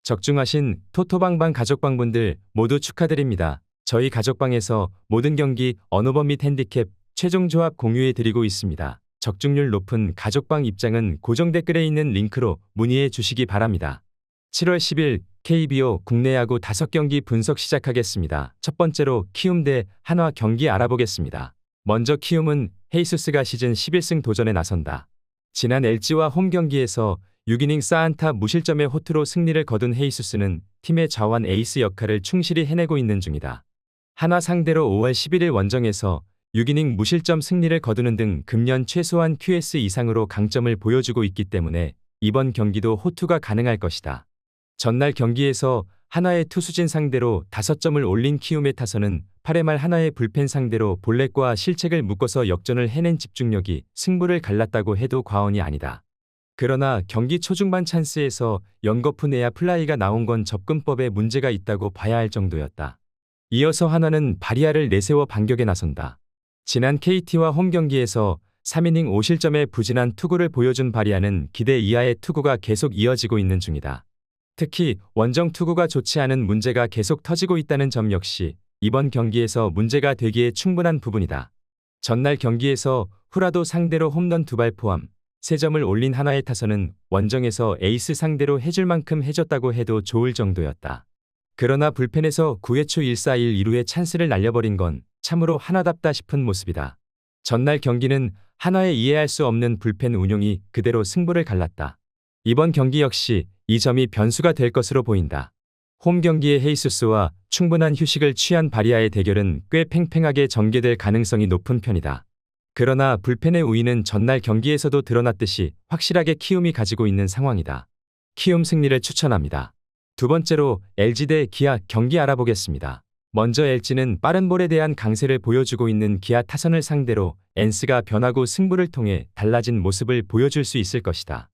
적중하신 토토방방 가족방분들 모두 축하드립니다. 저희 가족방에서 모든 경기, 언어번 및 핸디캡, 최종 조합 공유해 드리고 있습니다. 적중률 높은 가족방 입장은 고정 댓글에 있는 링크로 문의해 주시기 바랍니다. 7월 10일 KBO 국내 야구 5경기 분석 시작하겠습니다. 첫 번째로 키움 대 한화 경기 알아보겠습니다. 먼저 키움은 헤이수스가 시즌 11승 도전에 나선다. 지난 LG와 홈 경기에서 6이닝 4안타 무실점의 호투로 승리를 거둔 헤이수스는 팀의 좌완 에이스 역할을 충실히 해내고 있는 중이다. 한화 상대로 5월 11일 원정에서 6이닝 무실점 승리를 거두는 등 금년 최소한 QS 이상으로 강점을 보여주고 있기 때문에 이번 경기도 호투가 가능할 것이다. 전날 경기에서 한화의 투수진 상대로 5점을 올린 키움의 타선은 8회 말 한화의 불펜 상대로 볼넷과 실책을 묶어서 역전을 해낸 집중력이 승부를 갈랐다고 해도 과언이 아니다. 그러나 경기 초중반 찬스에서 연거푸 내야 플라이가 나온 건 접근법에 문제가 있다고 봐야 할 정도였다. 이어서 한화는 바리아를 내세워 반격에 나선다. 지난 KT와 홈 경기에서 3이닝 5실점의 부진한 투구를 보여준 바리아는 기대 이하의 투구가 계속 이어지고 있는 중이다. 특히 원정 투구가 좋지 않은 문제가 계속 터지고 있다는 점 역시 이번 경기에서 문제가 되기에 충분한 부분이다. 전날 경기에서 후라도 상대로 홈런 2발 포함 3점을 올린 한화의 타선은 원정에서 에이스 상대로 해줄 만큼 해줬다고 해도 좋을 정도였다. 그러나 불펜에서 9회 초 1-4-1 2루의 찬스를 날려버린 건 참으로 한화답다 싶은 모습이다. 전날 경기는 한화의 이해할 수 없는 불펜 운용이 그대로 승부를 갈랐다. 이번 경기 역시 이 점이 변수가 될 것으로 보인다. 홈 경기의 헤이수스와 충분한 휴식을 취한 바리아의 대결은 꽤 팽팽하게 전개될 가능성이 높은 편이다. 그러나 불펜의 우위는 전날 경기에서도 드러났듯이 확실하게 키움이 가지고 있는 상황이다. 키움 승리를 추천합니다. 두 번째로 LG 대 기아 경기 알아보겠습니다. 먼저 LG는 빠른 볼에 대한 강세를 보여주고 있는 기아 타선을 상대로 엔스가 변화구 승부를 통해 달라진 모습을 보여줄 수 있을 것이다.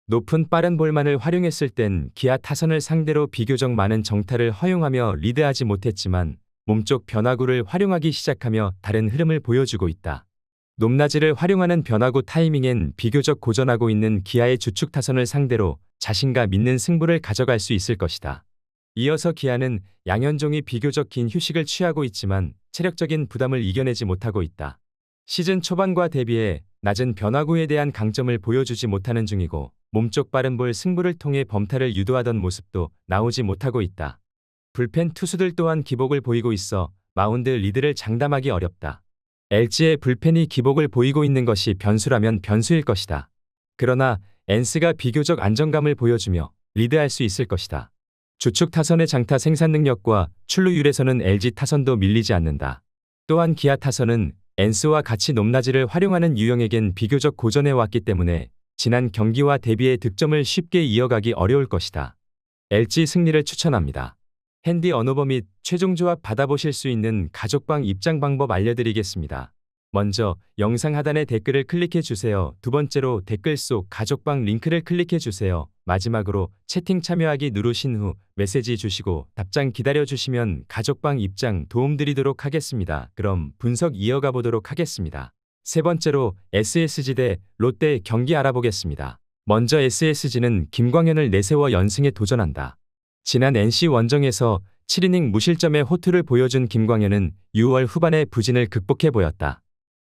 높은 빠른 볼만을 활용했을 땐 기아 타선을 상대로 비교적 많은 정타를 허용하며 리드하지 못했지만 몸쪽 변화구를 활용하기 시작하며 다른 흐름을 보여주고 있다. 높낮이를 활용하는 변화구 타이밍엔 비교적 고전하고 있는 기아의 주축 타선을 상대로 자신감 있는 승부를 가져갈 수 있을 것이다. 이어서 기아는 양현종이 비교적 긴 휴식을 취하고 있지만 체력적인 부담을 이겨내지 못하고 있다. 시즌 초반과 대비해 낮은 변화구에 대한 강점을 보여주지 못하는 중이고 몸쪽 빠른 볼 승부를 통해 범타를 유도하던 모습도 나오지 못하고 있다. 불펜 투수들 또한 기복을 보이고 있어 마운드 리드를 장담하기 어렵다. LG의 불펜이 기복을 보이고 있는 것이 변수라면 변수일 것이다. 그러나 엔스가 비교적 안정감을 보여주며 리드할 수 있을 것이다. 주축 타선의 장타 생산 능력과 출루율에서는 LG 타선도 밀리지 않는다. 또한 기아 타선은 엔스와 같이 높낮이를 활용하는 유형에겐 비교적 고전해 왔기 때문에 지난 경기와 대비해 득점을 쉽게 이어가기 어려울 것이다. LG 승리를 추천합니다. 핸디 언어버 및 최종 조합 받아보실 수 있는 가족방 입장 방법 알려드리겠습니다. 먼저 영상 하단의 댓글을 클릭해 주세요. 두 번째로 댓글 속 가족방 링크를 클릭해 주세요. 마지막으로 채팅 참여하기 누르신 후 메시지 주시고 답장 기다려 주시면 가족방 입장 도움드리도록 하겠습니다. 그럼 분석 이어가 보도록 하겠습니다. 세 번째로 SSG 대 롯데 경기 알아보겠습니다. 먼저 SSG는 김광현을 내세워 연승에 도전한다. 지난 NC 원정에서 7이닝 무실점의 호투를 보여준 김광현은 6월 후반에 부진을 극복해 보였다.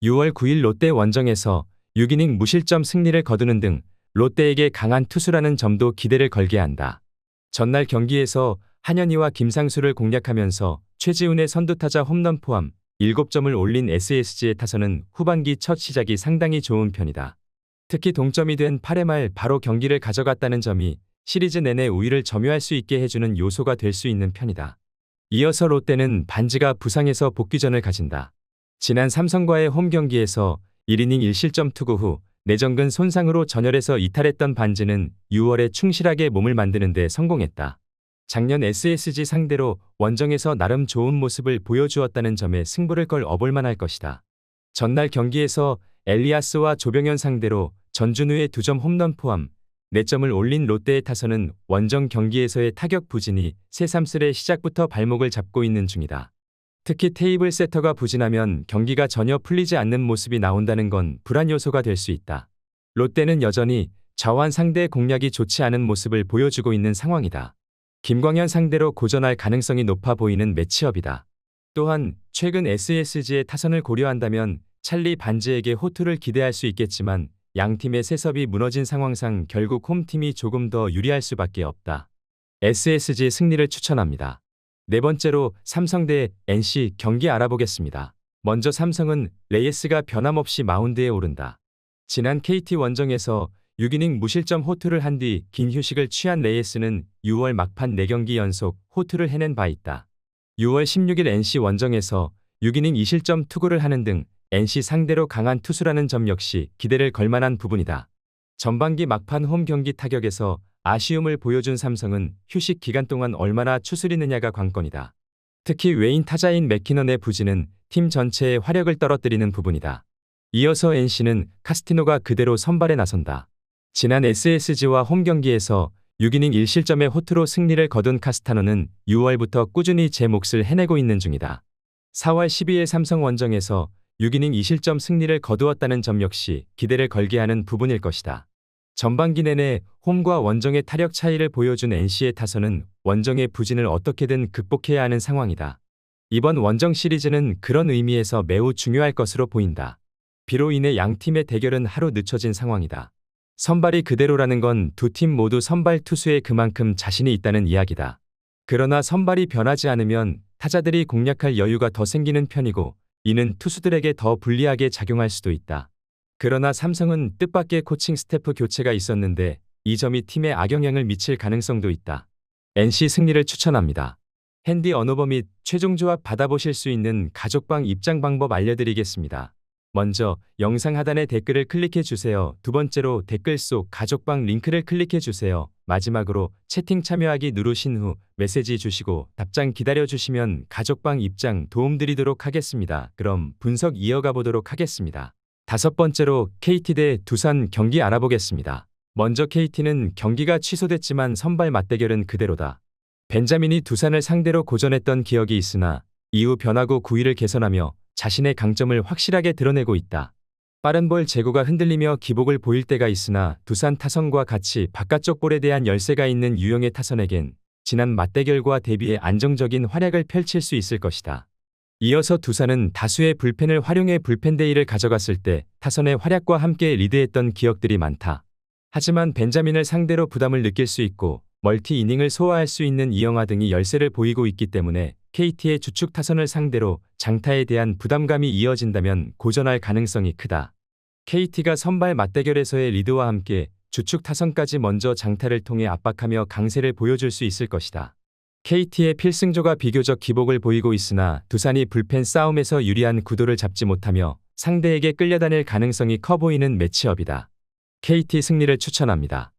6월 9일 롯데 원정에서 6이닝 무실점 승리를 거두는 등 롯데에게 강한 투수라는 점도 기대를 걸게 한다. 전날 경기에서 한현희와 김상수를 공략하면서 최지훈의 선두타자 홈런 포함 7점을 올린 SSG의 타선은 후반기 첫 시작이 상당히 좋은 편이다. 특히 동점이 된 8회 말 바로 경기를 가져갔다는 점이 시리즈 내내 우위를 점유할 수 있게 해주는 요소가 될 수 있는 편이다. 이어서 롯데는 반지가 부상에서 복귀전을 가진다. 지난 삼성과의 홈 경기에서 1이닝 1실점 투구 후 내전근 손상으로 전열에서 이탈했던 반지는 6월에 충실하게 몸을 만드는 데 성공했다. 작년 SSG 상대로 원정에서 나름 좋은 모습을 보여주었다는 점에 승부를 걸 어볼만 할 것이다. 전날 경기에서 엘리아스와 조병현 상대로 전준우의 2점 홈런 포함 4점을 올린 롯데의 타선은 원정 경기에서의 타격 부진이 새삼스레 시작부터 발목을 잡고 있는 중이다. 특히 테이블 세터가 부진하면 경기가 전혀 풀리지 않는 모습이 나온다는 건 불안 요소가 될 수 있다. 롯데는 여전히 좌완 상대 공략이 좋지 않은 모습을 보여주고 있는 상황이다. 김광현 상대로 고전할 가능성이 높아 보이는 매치업이다. 또한 최근 SSG의 타선을 고려한다면 찰리 반지에게 호투를 기대할 수 있겠지만 양 팀의 세섭이 무너진 상황상 결국 홈팀이 조금 더 유리할 수밖에 없다. SSG 승리를 추천합니다. 네 번째로 삼성 대 NC 경기 알아보겠습니다. 먼저 삼성은 레이스가 변함없이 마운드에 오른다. 지난 KT 원정에서 6이닝 무실점 호투를 한 뒤 긴 휴식을 취한 레이스는 6월 막판 4경기 연속 호투를 해낸 바 있다. 6월 16일 NC 원정에서 6이닝 2실점 투구를 하는 등 NC 상대로 강한 투수라는 점 역시 기대를 걸만한 부분이다. 전반기 막판 홈 경기 타격에서 아쉬움을 보여준 삼성은 휴식 기간 동안 얼마나 추스리느냐가 관건이다. 특히 외인 타자인 맥키넌의 부진은 팀 전체의 화력을 떨어뜨리는 부분이다. 이어서 NC는 카스티노가 그대로 선발에 나선다. 지난 SSG와 홈 경기에서 6이닝 1실점의 호투로 승리를 거둔 카스타노는 6월부터 꾸준히 제 몫을 해내고 있는 중이다. 4월 12일 삼성 원정에서 6이닝 2실점 승리를 거두었다는 점 역시 기대를 걸게 하는 부분일 것이다. 전반기 내내 홈과 원정의 타력 차이를 보여준 NC의 타선은 원정의 부진을 어떻게든 극복해야 하는 상황이다. 이번 원정 시리즈는 그런 의미에서 매우 중요할 것으로 보인다. 비로 인해 양 팀의 대결은 하루 늦춰진 상황이다. 선발이 그대로라는 건 두 팀 모두 선발 투수에 그만큼 자신이 있다는 이야기다. 그러나 선발이 변하지 않으면 타자들이 공략할 여유가 더 생기는 편이고 이는 투수들에게 더 불리하게 작용할 수도 있다. 그러나 삼성은 뜻밖의 코칭 스태프 교체가 있었는데 이 점이 팀에 악영향을 미칠 가능성도 있다. NC 승리를 추천합니다. 핸디 언오버 및 최종 조합 받아보실 수 있는 가족방 입장 방법 알려드리겠습니다. 먼저 영상 하단의 댓글을 클릭해 주세요. 두 번째로 댓글 속 가족방 링크를 클릭해 주세요. 마지막으로 채팅 참여하기 누르신 후 메시지 주시고 답장 기다려 주시면 가족방 입장 도움드리도록 하겠습니다. 그럼 분석 이어가 보도록 하겠습니다. 다섯 번째로 KT 대 두산 경기 알아보겠습니다. 먼저 KT는 경기가 취소됐지만 선발 맞대결은 그대로다. 벤자민이 두산을 상대로 고전했던 기억이 있으나 이후 변화구 9위를 개선하며 자신의 강점을 확실하게 드러내고 있다. 빠른 볼 제구가 흔들리며 기복을 보일 때가 있으나 두산 타선과 같이 바깥쪽 볼에 대한 열세가 있는 유형의 타선에겐 지난 맞대결과 대비해 안정적인 활약을 펼칠 수 있을 것이다. 이어서 두산은 다수의 불펜을 활용해 불펜데이를 가져갔을 때 타선의 활약과 함께 리드했던 기억들이 많다. 하지만 벤자민을 상대로 부담을 느낄 수 있고 멀티 이닝을 소화할 수 있는 이영하 등이 열세를 보이고 있기 때문에 KT의 주축 타선을 상대로 장타에 대한 부담감이 이어진다면 고전할 가능성이 크다. KT가 선발 맞대결에서의 리드와 함께 주축 타선까지 먼저 장타를 통해 압박하며 강세를 보여줄 수 있을 것이다. KT의 필승조가 비교적 기복을 보이고 있으나 두산이 불펜 싸움에서 유리한 구도를 잡지 못하며 상대에게 끌려다닐 가능성이 커 보이는 매치업이다. KT 승리를 추천합니다.